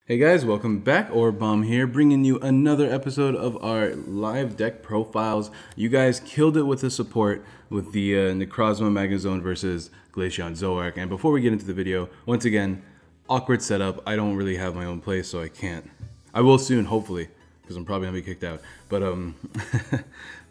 Hey guys, welcome back. Bomb here, bringing you another episode of our live deck profiles. You guys killed it with the support with the Necrozma Magnezone versus Glaceon Zoroark. And before we get into the video, once again, awkward setup. I don't really have my own place, so I can't. I will soon, hopefully, because I'm probably gonna be kicked out. But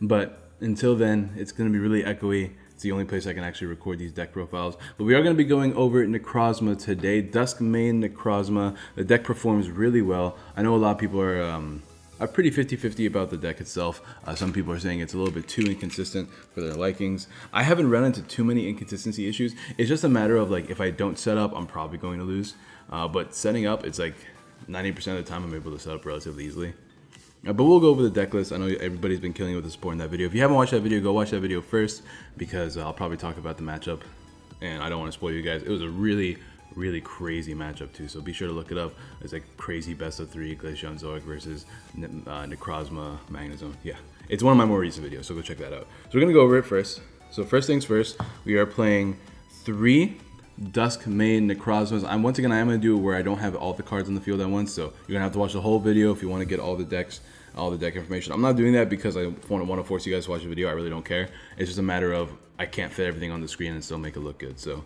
but until then, it's gonna be really echoey. It's the only place I can actually record these deck profiles. But we are going to be going over Necrozma today. Dusk Mane Necrozma. The deck performs really well. I know a lot of people are pretty 50-50 about the deck itself. Some people are saying it's a little bit too inconsistent for their likings. I haven't run into too many inconsistency issues. It's just a matter of like, if I don't set up, I'm probably going to lose. But setting up, it's like 90% of the time I'm able to set up relatively easily. But we'll go over the deck list. I know everybody's been killing it with the support in that video. If you haven't watched that video, go watch that video first, because I'll probably talk about the matchup, and I don't want to spoil you guys. It was a really, really crazy matchup too, so be sure to look it up. It's like crazy best of 3 Glaceon Zoroark versus Necrozma Magnezone. Yeah, it's one of my more recent videos, so go check that out. So we're gonna go over it first. So first things first, we are playing 3 Dusk Mane Necrozmas. Once again, I am going to do it where I don't have all the cards on the field at once, so you're going to have to watch the whole video if you want to get all the decks, all the deck information. I'm not doing that because I want to force you guys to watch the video. I really don't care. It's just a matter of I can't fit everything on the screen and still make it look good. So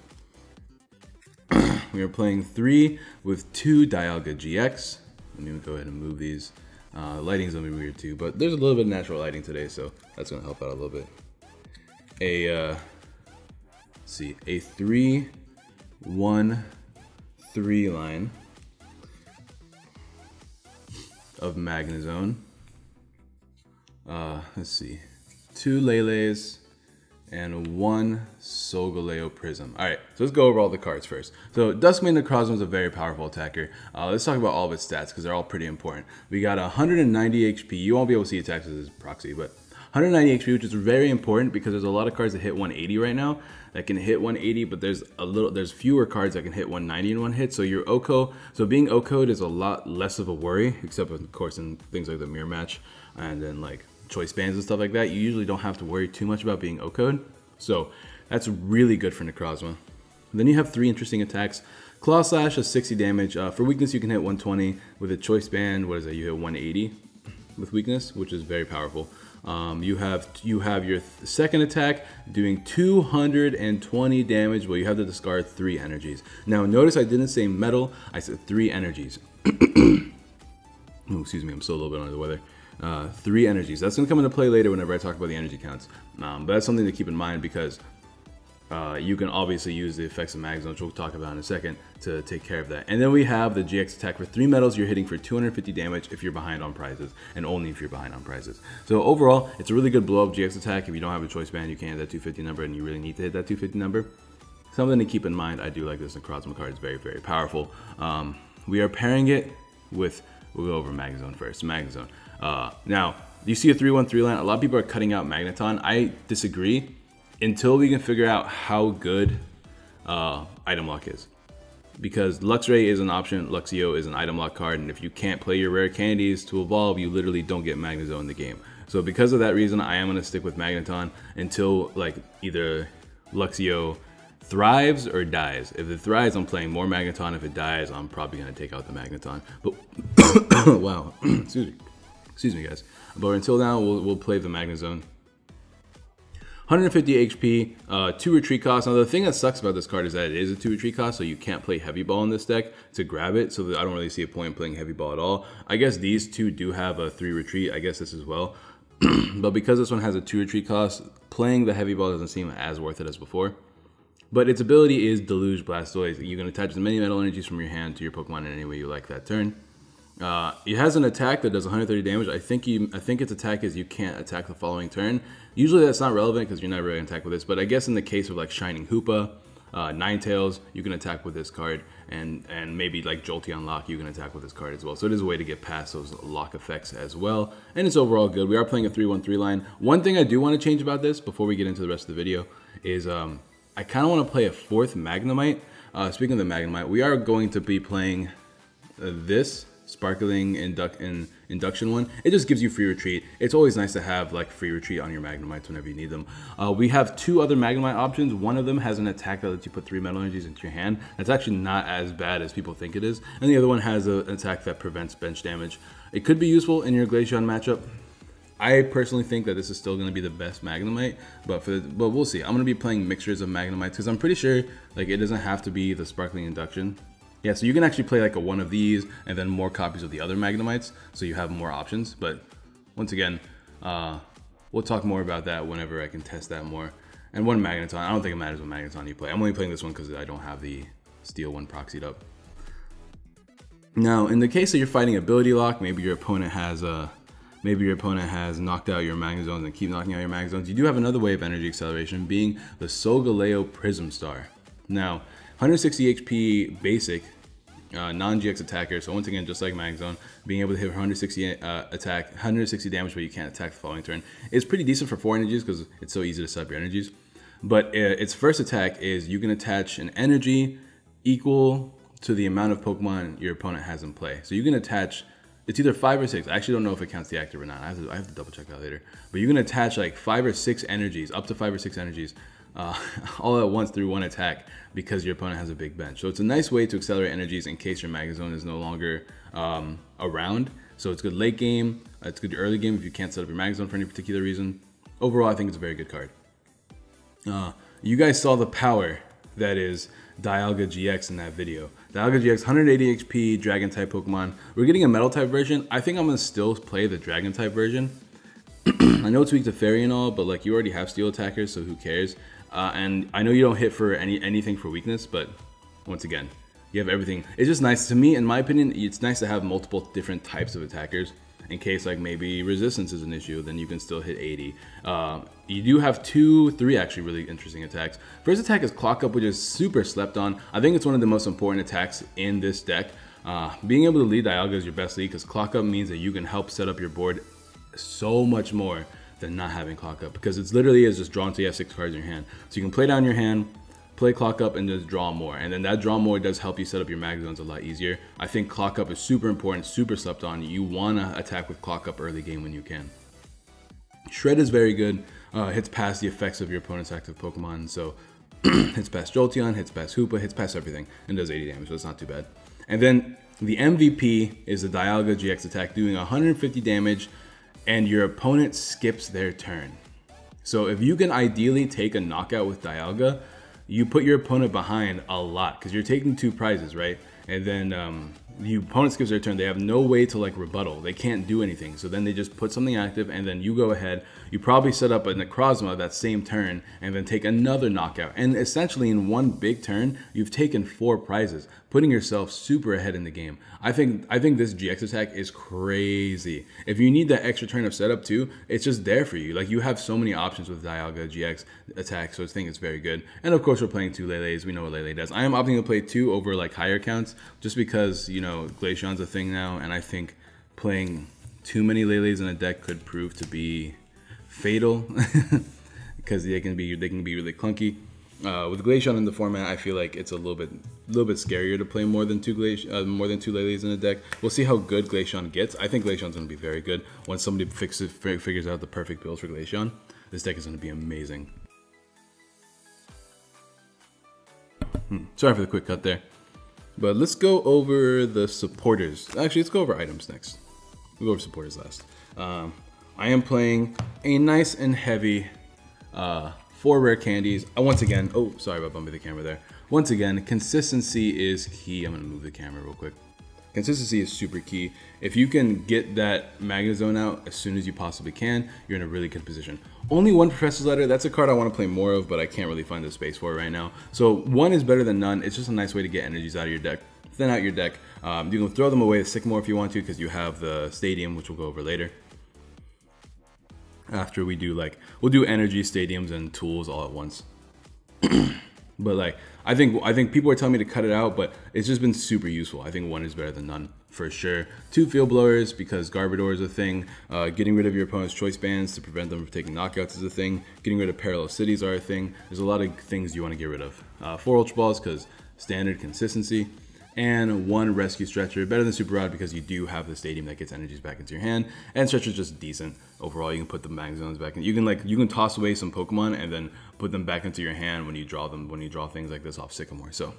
we are playing 3 with 2 Dialga GX. Let me go ahead and move these. Lighting's going to be weird too, but there's a little bit of natural lighting today, so that's going to help out a little bit. A 3-1-3 line of Magnezone. Let's see, 2 Lele's and 1 Solgaleo prism. Alright, so let's go over all the cards first. So Dusk Mane Necrozma is a very powerful attacker. Let's talk about all of its stats because they're all pretty important. We got 190 HP. You won't be able to see attacks as proxy, but 190 HP, which is very important because there's a lot of cards that hit 180 right now that can hit 180, but there's fewer cards that can hit 190 in one hit. So your OHKO, so being OHKO'd is a lot less of a worry, except of course in things like the mirror match and then like choice bands and stuff like that. You usually don't have to worry too much about being OHKO'd. So that's really good for Necrozma. Then you have 3 interesting attacks. Claw Slash has 60 damage. For weakness, you can hit 120. With a choice band, what is that? You hit 180 with weakness, which is very powerful. You have your second attack doing 220 damage. Well, you have to discard 3 energies. Now, notice I didn't say metal. I said 3 energies. Oh, excuse me, I'm still a little bit under the weather. 3 energies. That's going to come into play later whenever I talk about the energy counts. But that's something to keep in mind because you can obviously use the effects of Magnezone, which we'll talk about in a second, to take care of that. And then we have the GX attack. For 3 metals, you're hitting for 250 damage if you're behind on prizes, and only if you're behind on prizes. So overall, it's a really good blow-up GX attack. If you don't have a choice band, you can't hit that 250 number, and you really need to hit that 250 number. Something to keep in mind. I do like this Necrozma card. It's very, very powerful. We are pairing it with, we'll go over Magnezone first. Magnezone. Now, you see a 3-1-3 line. A lot of people are cutting out Magneton. I disagree until we can figure out how good item lock is. Because Luxray is an option, Luxio is an item lock card, and if you can't play your rare candies to evolve, you literally don't get Magnezone in the game. So because of that reason, I am going to stick with Magneton until like either Luxio thrives or dies. If it thrives, I'm playing more Magneton. If it dies, I'm probably going to take out the Magneton. But wow, excuse me guys. But until now, we'll play the Magnezone. 150 HP, 2 retreat costs. Now the thing that sucks about this card is that it is a 2 retreat cost, so you can't play Heavy Ball in this deck to grab it, so I don't really see a point in playing Heavy Ball at all. I guess these 2 do have a 3 retreat, I guess this as well. But because this one has a 2 retreat cost, playing the Heavy Ball doesn't seem as worth it as before. But its ability is Deluge Blastoise. You can attach as many metal energies from your hand to your Pokemon in any way you like that turn. It has an attack that does 130 damage. I think its attack is you can't attack the following turn. Usually that's not relevant because you're not really going to attack with this, but I guess in the case of like Shining Hoopa, Ninetales, you can attack with this card, and maybe like Jolteon Lock, you can attack with this card as well. So it is a way to get past those lock effects as well, and it's overall good. We are playing a 3-1-3 line. One thing I do want to change about this before we get into the rest of the video is I kind of want to play a 4th Magnemite. Speaking of the Magnemite, we are going to be playing this sparkling induction one, it just gives you free retreat. It's always nice to have like free retreat on your Magnemites whenever you need them. We have 2 other Magnemite options. One of them has an attack that lets you put 3 metal energies into your hand. That's actually not as bad as people think it is. And the other one has an attack that prevents bench damage. It could be useful in your Glaceon matchup. I personally think that this is still going to be the best Magnemite, but we'll see. I'm going to be playing mixtures of Magnemites because I'm pretty sure like it doesn't have to be the sparkling induction. Yeah, so you can actually play like a one of these and then more copies of the other Magnemites, so you have more options. But once again, we'll talk more about that whenever I can test that more. And one Magnezone, I don't think it matters what Magnezone you play. I'm only playing this one because I don't have the Steel one proxied up. Now, in the case that you're fighting Ability Lock, maybe your opponent has knocked out your Magnezones and keep knocking out your Magnezones. You do have another way of energy acceleration, being the Solgaleo Prism Star. Now, 160 HP basic, non-GX attacker, so once again, just like Magnezone, being able to hit 160 160 damage, but you can't attack the following turn, is pretty decent for 4 energies because it's so easy to set up your energies. But its first attack is you can attach an energy equal to the amount of Pokemon your opponent has in play. So you can attach, it's either 5 or 6. I actually don't know if it counts the active or not. I have to double check that later. But you can attach like 5 or 6 energies, up to 5 or 6 energies, all at once through one attack because your opponent has a big bench. So it's a nice way to accelerate energies in case your Magnezone is no longer around. So it's good late game, it's good early game if you can't set up your Magnezone for any particular reason. Overall, I think it's a very good card. You guys saw the power that is Dialga GX in that video. Dialga GX, 180 HP, Dragon type Pokemon. We're getting a Metal type version. I think I'm gonna still play the Dragon type version. I know it's weak to Fairy and all, but like you already have Steel attackers, so who cares? And I know you don't hit for anything for weakness, but once again, you have everything. It's just nice to me, in my opinion. It's nice to have multiple different types of attackers in case like maybe resistance is an issue, then you can still hit 80. You do have 3 actually really interesting attacks. First attack is Clock Up, which is super slept on. I think it's one of the most important attacks in this deck. Being able to lead Dialga is your best lead because Clock Up means that you can help set up your board so much more than not having Clock Up, because it's literally is just draw until you have 6 cards in your hand. So you can play down your hand, play Clock Up, and just draw more. And then that draw more does help you set up your Magnezones a lot easier. I think Clock Up is super important, super slept on. You want to attack with Clock Up early game when you can. Shred is very good. Hits past the effects of your opponent's active Pokemon. So hits past Jolteon, hits past Hoopa, hits past everything, and does 80 damage, so it's not too bad. And then the MVP is the Dialga GX attack, doing 150 damage, and your opponent skips their turn. So if you can ideally take a knockout with Dialga, you put your opponent behind a lot because you're taking 2 prizes, right? And then the opponent skips their turn. They have no way to like rebuttal. They can't do anything. So then they just put something active, and then you go ahead. You probably set up a Necrozma that same turn and then take another knockout. And essentially in one big turn, you've taken 4 prizes, putting yourself super ahead in the game. I think this GX attack is crazy. If you need that extra turn of setup too, it's just there for you. Like you have so many options with Dialga GX attack, so I think it's very good. And of course we're playing 2 Lele's. We know what Lele does. I am opting to play 2 over like higher counts just because, you know, Glaceon's a thing now, and I think playing too many Lele's in a deck could prove to be fatal because they can be really clunky. With Glaceon in the format, I feel like it's a little bit scarier to play more than 2 Lele's in a deck. We'll see how good Glaceon gets. I think Glaceon's going to be very good once somebody figures out the perfect build for Glaceon. This deck is going to be amazing. Sorry for the quick cut there. But let's go over the supporters. Actually, let's go over items next. We'll go over supporters last. I am playing a nice and heavy 4 rare candies. Once again, oh, sorry about bumping the camera there. Once again, consistency is key. I'm gonna move the camera real quick. Consistency is super key. If you can get that Magnezone out as soon as you possibly can, you're in a really good position. Only 1 Professor's Letter. That's a card I want to play more of, but I can't really find the space for it right now. So 1 is better than none. It's just a nice way to get energies out of your deck, thin out your deck. You can throw them away to Sycamore if you want to, because you have the Stadium, which we'll go over later. After we do we'll do energy, stadiums, and tools all at once. But like, I think people are telling me to cut it out, but it's just been super useful. I think 1 is better than none for sure. 2 Field Blowers because Garbodor is a thing. Getting rid of your opponent's choice bands to prevent them from taking knockouts is a thing. Getting rid of Parallel Cities are a thing. There's a lot of things you want to get rid of. 4 Ultra Balls because standard consistency. and 1 Rescue Stretcher. Better than Super Rod because you do have the Stadium that gets energies back into your hand, and Stretcher's just decent overall. You can put the Magnezones back in. You can toss away some Pokemon and then put them back into your hand when you draw things like this off Sycamore. So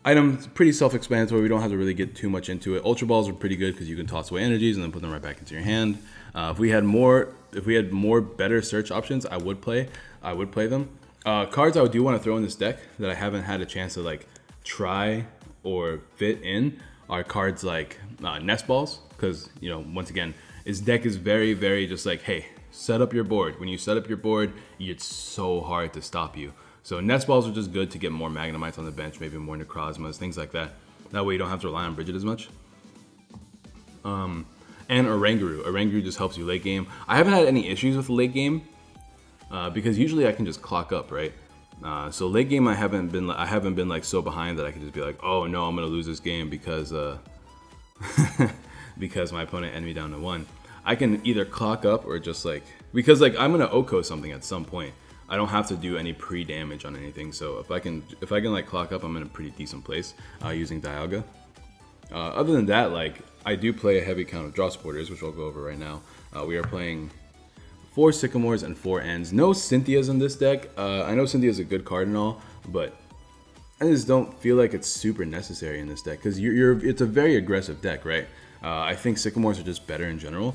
item pretty self-explanatory. We don't have to really get too much into it. Ultra Balls are pretty good because you can toss away energies and then put them right back into your hand. If we had more better search options, I would play them. Cards I do want to throw in this deck that I haven't had a chance to like try or fit in are cards like Nest Balls, because you know, once again, this deck is very, very just like, hey, set up your board. When you set up your board, it's so hard to stop you. So Nest Balls are just good to get more Magnemites on the bench, maybe more Necrozmas, things like that. That way you don't have to rely on Bridget as much. And Oranguru. Oranguru just helps you late game. I haven't had any issues with the late game because usually I can just clock up, right? So late game I haven't been like so behind that I can just be like, oh no, I'm gonna lose this game because because my opponent ended me down to 1. I can either clock up or just like, because like I'm gonna Oko something at some point. I don't have to do any pre-damage on anything, so if I can like clock up, I'm in a pretty decent place using Dialga. Other than that, like I do play a heavy count of draw supporters, which I'll go over right now. We are playing 4 Sycamores and 4 Ends. No Cynthias in this deck. I know Cynthia's a good card and all, but I just don't feel like it's super necessary in this deck because it's a very aggressive deck, right? I think Sycamores are just better in general.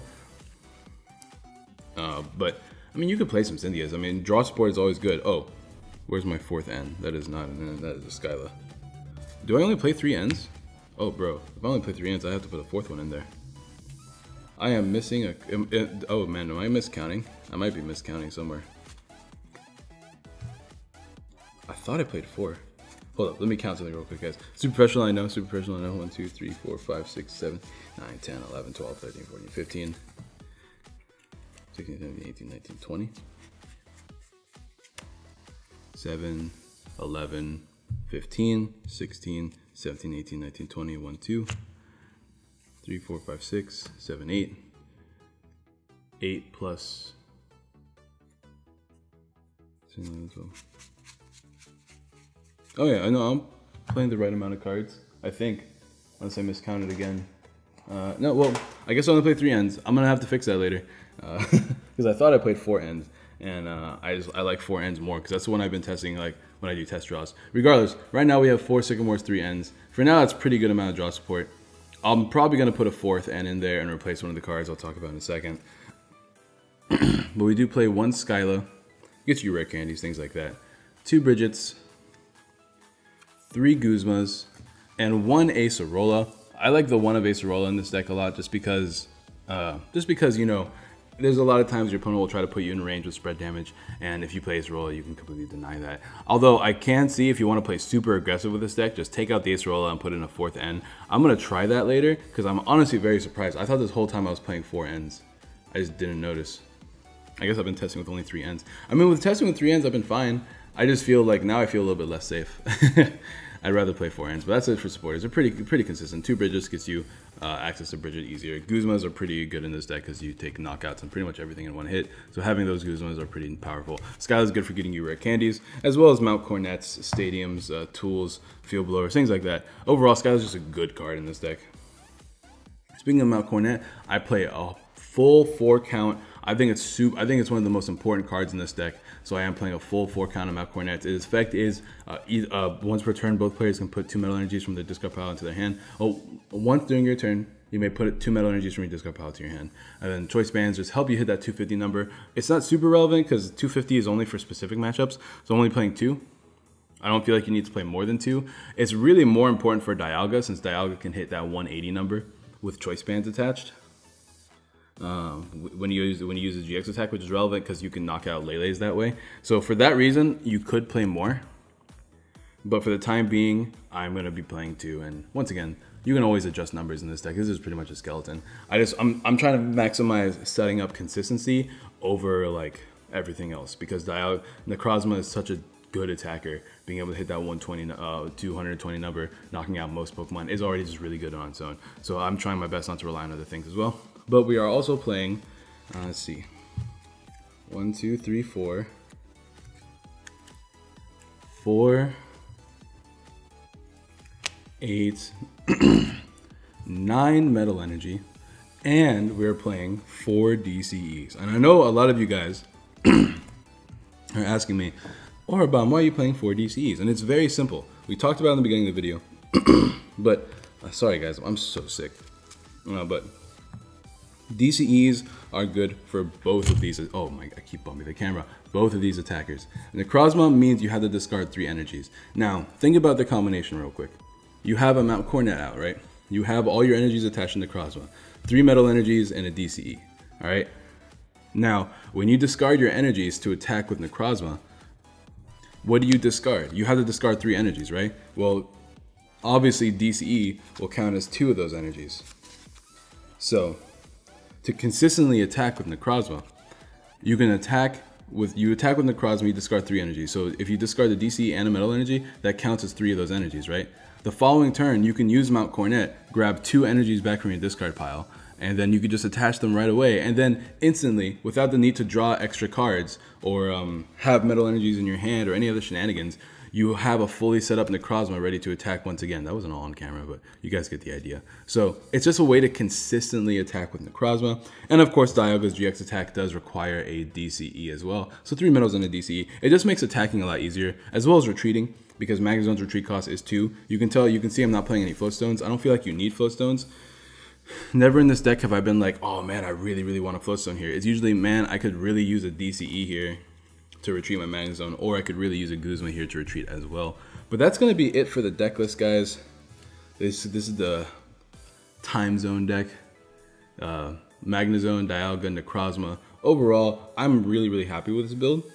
But I mean, you could play some Cynthias. I mean, draw support is always good. Oh, where's my 4th End? That is not an End. That is a Skyla. Do I only play 3 Ends? Oh, bro. If I only play 3 Ends, I have to put a 4th one in there. I am missing a... oh, man. Am I miscounting? I might be miscounting somewhere. I thought I played 4. Hold up. Let me count something real quick, guys. Super Professional, I know. Super Professional, I know. 1, 2, 3, 4, 5, 6, 7, 9, 10, 11, 12, 13, 14, 15... 16, 17, 18, 19, 20, 7, 11, 15, 16, 17, 18, 19, 20, 1, 2, 3, 4, 5, 6, 7, 8, 8 plus 10, 11, 12. Oh yeah, I know, I'm playing the right amount of cards, I think, unless I miscounted again. No, well, I guess I only played 3 Ends. I'm gonna have to fix that later. Because I thought I played 4 Ends, and I like 4 Ends more because that's the one I've been testing like when I do test draws. Regardless, right now we have 4 Sycamores, 3 Ends. For now, that's a pretty good amount of draw support. I'm probably going to put a 4th End in there and replace one of the cards I'll talk about in a second. But we do play 1 Skyla, gets you rare candies, things like that. 2 Bridgets, 3 Guzmas, and 1 Acerola. I like the 1 of Acerola in this deck a lot just because you know, there's a lot of times your opponent will try to put you in range with spread damage, and if you play Acerola, you can completely deny that. Although I can see if you want to play super aggressive with this deck, just take out the Acerola and put in a 4th End. I'm going to try that later, because I'm honestly very surprised. I thought this whole time I was playing 4 Ends. I just didn't notice. I guess I've been testing with only 3 Ends. I mean, with testing with 3 Ends, I've been fine. I just feel like now I feel a little bit less safe. I'd rather play 4 Ends, but that's it for supporters. They're pretty consistent. 2 Bridges gets you access to Bridget easier. Guzmas are pretty good in this deck because you take knockouts on pretty much everything in one hit. So having those Guzmas are pretty powerful. Skyla's good for getting you rare candies, as well as Mount Cornets, Stadiums, Tools, Field Blowers, things like that. Overall, Skyla's just a good card in this deck. Speaking of Mount Cornet, I play a full 4 count. I think it's one of the most important cards in this deck, so I am playing a full 4 count of Mount Cornet. Its effect is once per turn, both players can put 2 metal energies from their discard pile into their hand. Oh, once during your turn, you may put 2 metal energies from your discard pile to your hand. And then choice bands just help you hit that 250 number. It's not super relevant because 250 is only for specific matchups, so I'm only playing 2. I don't feel like you need to play more than 2. It's really more important for Dialga, since Dialga can hit that 180 number with choice bands attached. When you use the GX attack, which is relevant because you can knock out Lele's that way. So for that reason, you could play more. But for the time being, I'm going to be playing 2. And once again, you can always adjust numbers in this deck. This is pretty much a skeleton. I'm trying to maximize setting up consistency over like everything else, because Necrozma is such a good attacker. Being able to hit that 220 number, knocking out most Pokemon is already just really good on its own. So I'm trying my best not to rely on other things as well. But we are also playing, let's see, 1, 2, 3, 4, 4, 8, 9 Metal Energy, and we're playing 4 DCEs. And I know a lot of you guys are asking me, Aurabomb, why are you playing 4 DCEs? And it's very simple. We talked about it in the beginning of the video, but sorry guys, I'm so sick. But DCEs are good for both of these. Oh my, I keep bumping the camera. Both of these attackers. Necrozma means you have to discard 3 energies. Now, think about the combination real quick. You have a Mount Cornet out, right? You have all your energies attached to Necrozma. 3 metal energies and a DCE, all right? Now, when you discard your energies to attack with Necrozma, what do you discard? You have to discard 3 energies, right? Well, obviously DCE will count as 2 of those energies. So, to consistently attack with Necrozma, you attack with Necrozma, you discard 3 energies. So if you discard the DCE and a metal energy, that counts as 3 of those energies, right? The following turn, you can use Mount Cornet, grab 2 energies back from your discard pile, and then you could just attach them right away, and then instantly, without the need to draw extra cards or have metal energies in your hand or any other shenanigans, you have a fully set up Necrozma ready to attack once again. That wasn't all on camera, but you guys get the idea. So it's just a way to consistently attack with Necrozma. And of course, Dialga's GX attack does require a DCE as well. So 3 metals and a DCE. It just makes attacking a lot easier, as well as retreating, because Magnezone's retreat cost is 2. You can see I'm not playing any float stones. I don't feel like you need float stones. Never in this deck have I been like, oh man, I really, really want a float stone here. It's usually, man, I could really use a DCE here to retreat my Magnezone, or I could really use a Guzma here to retreat as well. But that's going to be it for the deck list, guys. This is the Time Zone deck. Magnezone, Dialga, Necrozma. Overall, I'm really, really happy with this build.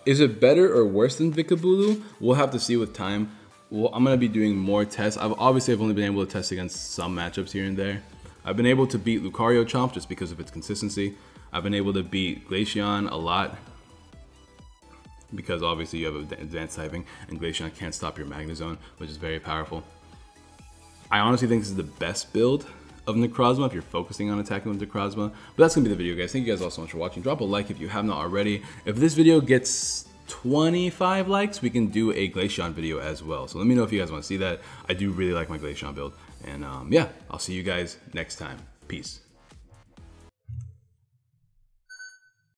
Is it better or worse than Vikabulu? We'll have to see with time. Well, I'm going to be doing more tests. I've only been able to test against some matchups here and there. I've been able to beat Lucario Chomp just because of its consistency. I've been able to beat Glaceon a lot, because obviously you have advanced typing, and Glaceon can't stop your Magnezone, which is very powerful. I honestly think this is the best build of Necrozma if you're focusing on attacking with Necrozma. But that's going to be the video, guys. Thank you guys all so much for watching. Drop a like if you have not already. If this video gets 25 likes, we can do a Glaceon video as well. So let me know if you guys want to see that. I do really like my Glaceon build. And yeah, I'll see you guys next time. Peace.